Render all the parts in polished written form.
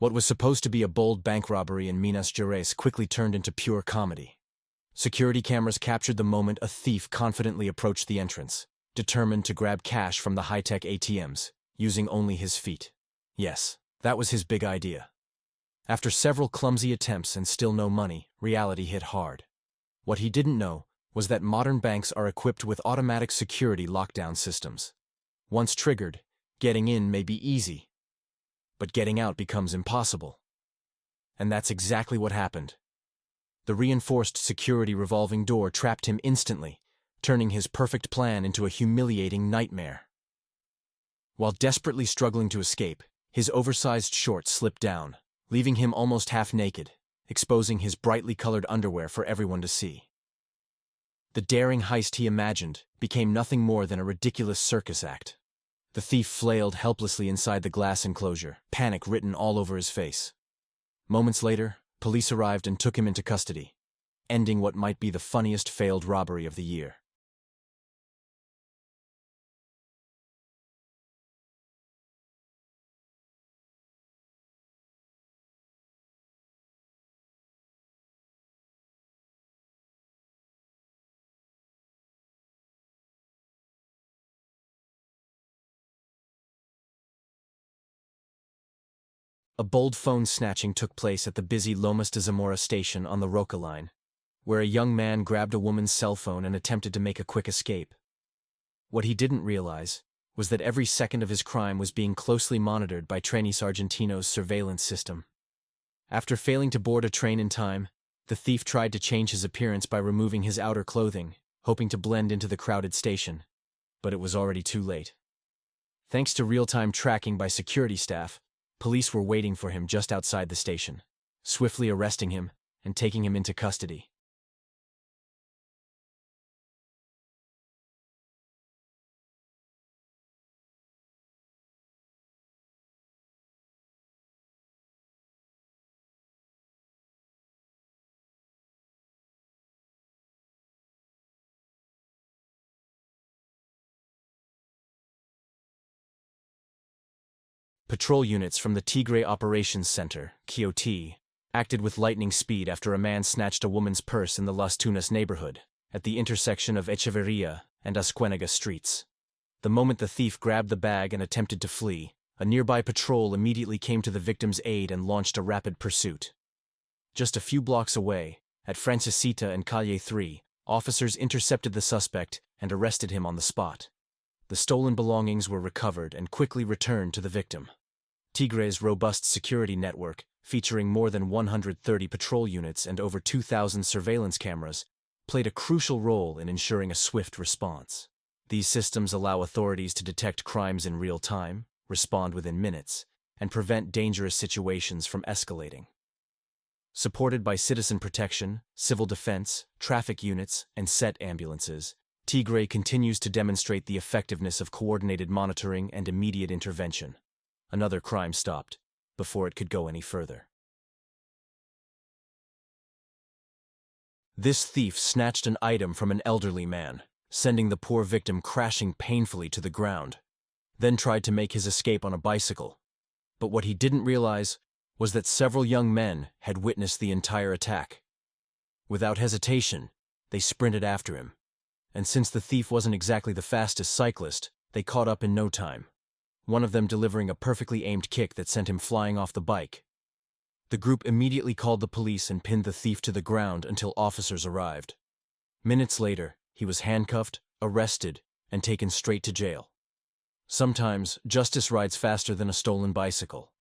What was supposed to be a bold bank robbery in Minas Gerais quickly turned into pure comedy. Security cameras captured the moment a thief confidently approached the entrance, determined to grab cash from the high-tech ATMs, using only his feet. Yes, that was his big idea. After several clumsy attempts and still no money, reality hit hard. What he didn't know was that modern banks are equipped with automatic security lockdown systems. Once triggered, getting in may be easy, but getting out becomes impossible. And that's exactly what happened. The reinforced security revolving door trapped him instantly, turning his perfect plan into a humiliating nightmare. While desperately struggling to escape, his oversized shorts slipped down, leaving him almost half naked, exposing his brightly colored underwear for everyone to see. The daring heist he imagined became nothing more than a ridiculous circus act. The thief flailed helplessly inside the glass enclosure, panic written all over his face. Moments later, police arrived and took him into custody, ending what might be the funniest failed robbery of the year. A bold phone snatching took place at the busy Lomas de Zamora station on the Roca line, where a young man grabbed a woman's cell phone and attempted to make a quick escape. What he didn't realize was that every second of his crime was being closely monitored by Trenes Argentinos' surveillance system. After failing to board a train in time, the thief tried to change his appearance by removing his outer clothing, hoping to blend into the crowded station, but it was already too late. Thanks to real-time tracking by security staff, police were waiting for him just outside the station, swiftly arresting him and taking him into custody. Patrol units from the Tigre Operations Center, QOT, acted with lightning speed after a man snatched a woman's purse in the Las Tunas neighborhood, at the intersection of Echeverria and Ascuénaga streets. The moment the thief grabbed the bag and attempted to flee, a nearby patrol immediately came to the victim's aid and launched a rapid pursuit. Just a few blocks away, at Francisita and Calle 3, officers intercepted the suspect and arrested him on the spot. The stolen belongings were recovered and quickly returned to the victim. Tigre's robust security network, featuring more than 130 patrol units and over 2,000 surveillance cameras, played a crucial role in ensuring a swift response. These systems allow authorities to detect crimes in real time, respond within minutes, and prevent dangerous situations from escalating. Supported by citizen protection, civil defense, traffic units, and SET ambulances, Tigre continues to demonstrate the effectiveness of coordinated monitoring and immediate intervention. Another crime stopped before it could go any further. This thief snatched an item from an elderly man, sending the poor victim crashing painfully to the ground, then tried to make his escape on a bicycle. But what he didn't realize was that several young men had witnessed the entire attack. Without hesitation, they sprinted after him, and since the thief wasn't exactly the fastest cyclist, they caught up in no time, one of them delivering a perfectly aimed kick that sent him flying off the bike. The group immediately called the police and pinned the thief to the ground until officers arrived. Minutes later, he was handcuffed, arrested, and taken straight to jail. Sometimes, justice rides faster than a stolen bicycle.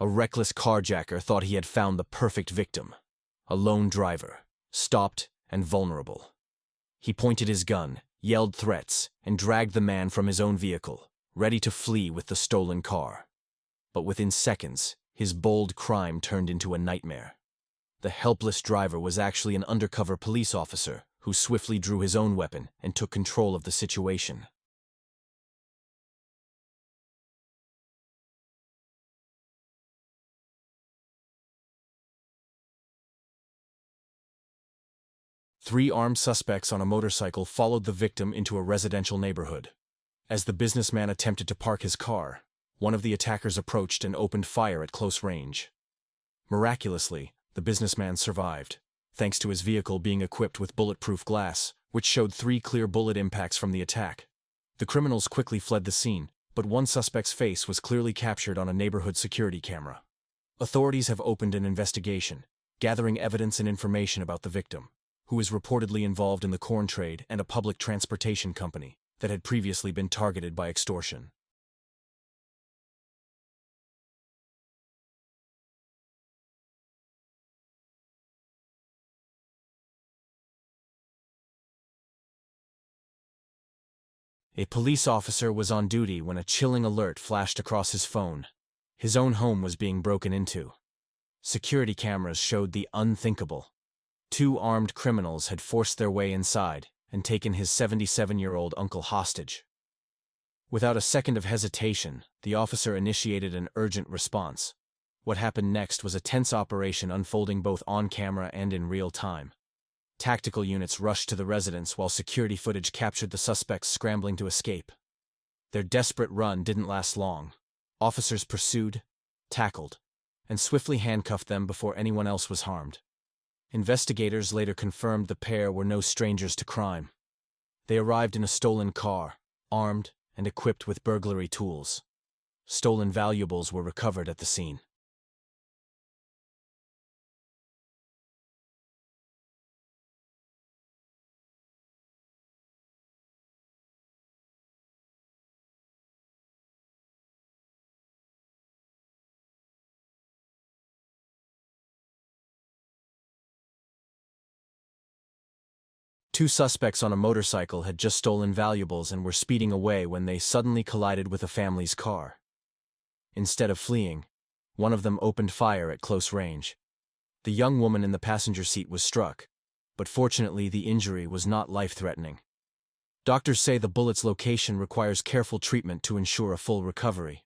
A reckless carjacker thought he had found the perfect victim. A lone driver, stopped and vulnerable. He pointed his gun, yelled threats, and dragged the man from his own vehicle, ready to flee with the stolen car. But within seconds, his bold crime turned into a nightmare. The helpless driver was actually an undercover police officer who swiftly drew his own weapon and took control of the situation. Three armed suspects on a motorcycle followed the victim into a residential neighborhood. As the businessman attempted to park his car, one of the attackers approached and opened fire at close range. Miraculously, the businessman survived, thanks to his vehicle being equipped with bulletproof glass, which showed 3 clear bullet impacts from the attack. The criminals quickly fled the scene, but one suspect's face was clearly captured on a neighborhood security camera. Authorities have opened an investigation, gathering evidence and information about the victim, who is reportedly involved in the corn trade and a public transportation company that had previously been targeted by extortion. A police officer was on duty when a chilling alert flashed across his phone. His own home was being broken into. Security cameras showed the unthinkable. 2 armed criminals had forced their way inside and taken his 77-year-old uncle hostage. Without a second of hesitation, the officer initiated an urgent response. What happened next was a tense operation unfolding both on camera and in real time. Tactical units rushed to the residence while security footage captured the suspects scrambling to escape. Their desperate run didn't last long. Officers pursued, tackled, and swiftly handcuffed them before anyone else was harmed. Investigators later confirmed the pair were no strangers to crime. They arrived in a stolen car, armed and equipped with burglary tools. Stolen valuables were recovered at the scene. Two suspects on a motorcycle had just stolen valuables and were speeding away when they suddenly collided with a family's car. Instead of fleeing, one of them opened fire at close range. The young woman in the passenger seat was struck, but fortunately the injury was not life-threatening. Doctors say the bullet's location requires careful treatment to ensure a full recovery.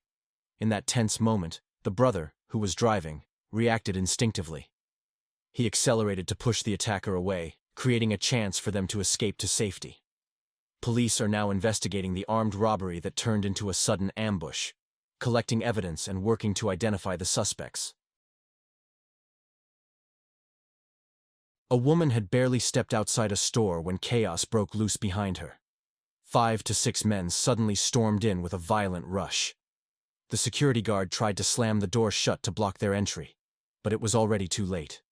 In that tense moment, the brother, who was driving, reacted instinctively. He accelerated to push the attacker away, creating a chance for them to escape to safety. Police are now investigating the armed robbery that turned into a sudden ambush, collecting evidence and working to identify the suspects. A woman had barely stepped outside a store when chaos broke loose behind her. 5 to 6 men suddenly stormed in with a violent rush. The security guard tried to slam the door shut to block their entry, but it was already too late.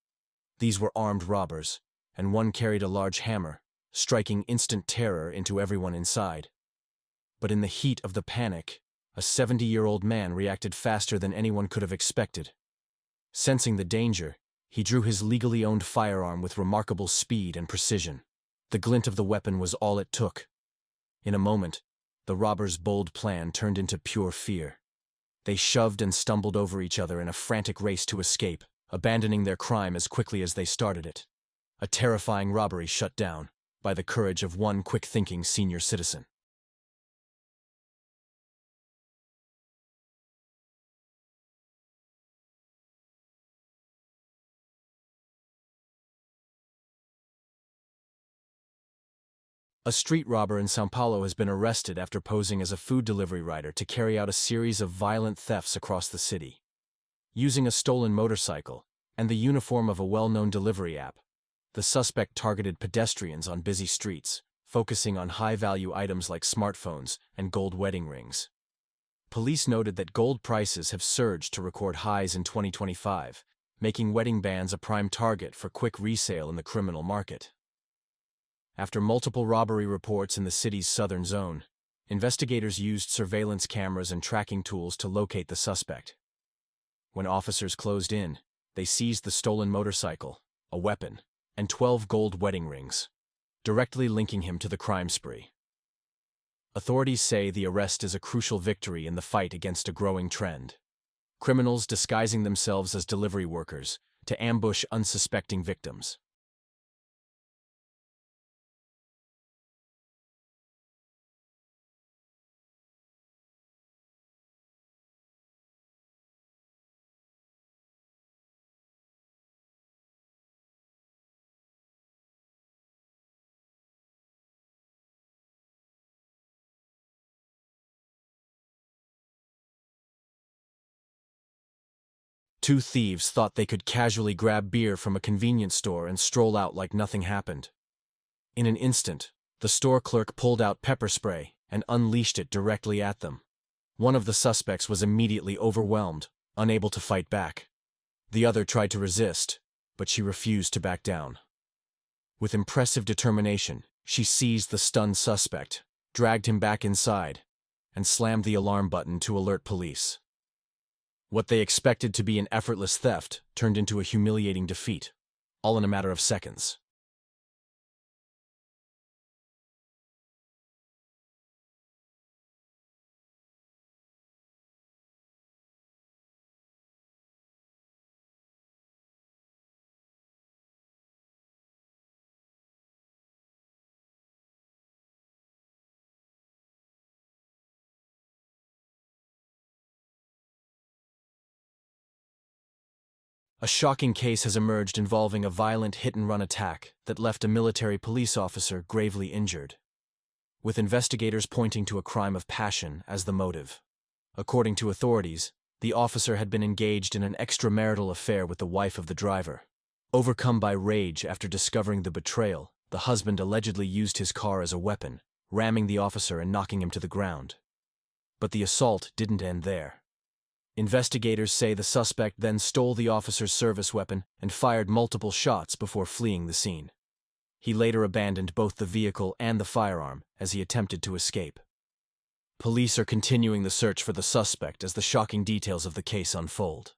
These were armed robbers, and one carried a large hammer, striking instant terror into everyone inside. But in the heat of the panic, a 70-year-old man reacted faster than anyone could have expected. Sensing the danger, he drew his legally owned firearm with remarkable speed and precision. The glint of the weapon was all it took. In a moment, the robbers' bold plan turned into pure fear. They shoved and stumbled over each other in a frantic race to escape, abandoning their crime as quickly as they started it. A terrifying robbery shut down by the courage of one quick-thinking senior citizen. A street robber in São Paulo has been arrested after posing as a food delivery rider to carry out a series of violent thefts across the city. Using a stolen motorcycle and the uniform of a well-known delivery app, the suspect targeted pedestrians on busy streets, focusing on high-value items like smartphones and gold wedding rings. Police noted that gold prices have surged to record highs in 2025, making wedding bands a prime target for quick resale in the criminal market. After multiple robbery reports in the city's southern zone, investigators used surveillance cameras and tracking tools to locate the suspect. When officers closed in, they seized the stolen motorcycle, a weapon, and 12 gold wedding rings, directly linking him to the crime spree. Authorities say the arrest is a crucial victory in the fight against a growing trend. Criminals disguising themselves as delivery workers to ambush unsuspecting victims. Two thieves thought they could casually grab beer from a convenience store and stroll out like nothing happened. In an instant, the store clerk pulled out pepper spray and unleashed it directly at them. One of the suspects was immediately overwhelmed, unable to fight back. The other tried to resist, but she refused to back down. With impressive determination, she seized the stunned suspect, dragged him back inside, and slammed the alarm button to alert police. What they expected to be an effortless theft turned into a humiliating defeat, all in a matter of seconds. A shocking case has emerged involving a violent hit-and-run attack that left a military police officer gravely injured, with investigators pointing to a crime of passion as the motive. According to authorities, the officer had been engaged in an extramarital affair with the wife of the driver. Overcome by rage after discovering the betrayal, the husband allegedly used his car as a weapon, ramming the officer and knocking him to the ground. But the assault didn't end there. Investigators say the suspect then stole the officer's service weapon and fired multiple shots before fleeing the scene. He later abandoned both the vehicle and the firearm as he attempted to escape. Police are continuing the search for the suspect as the shocking details of the case unfold.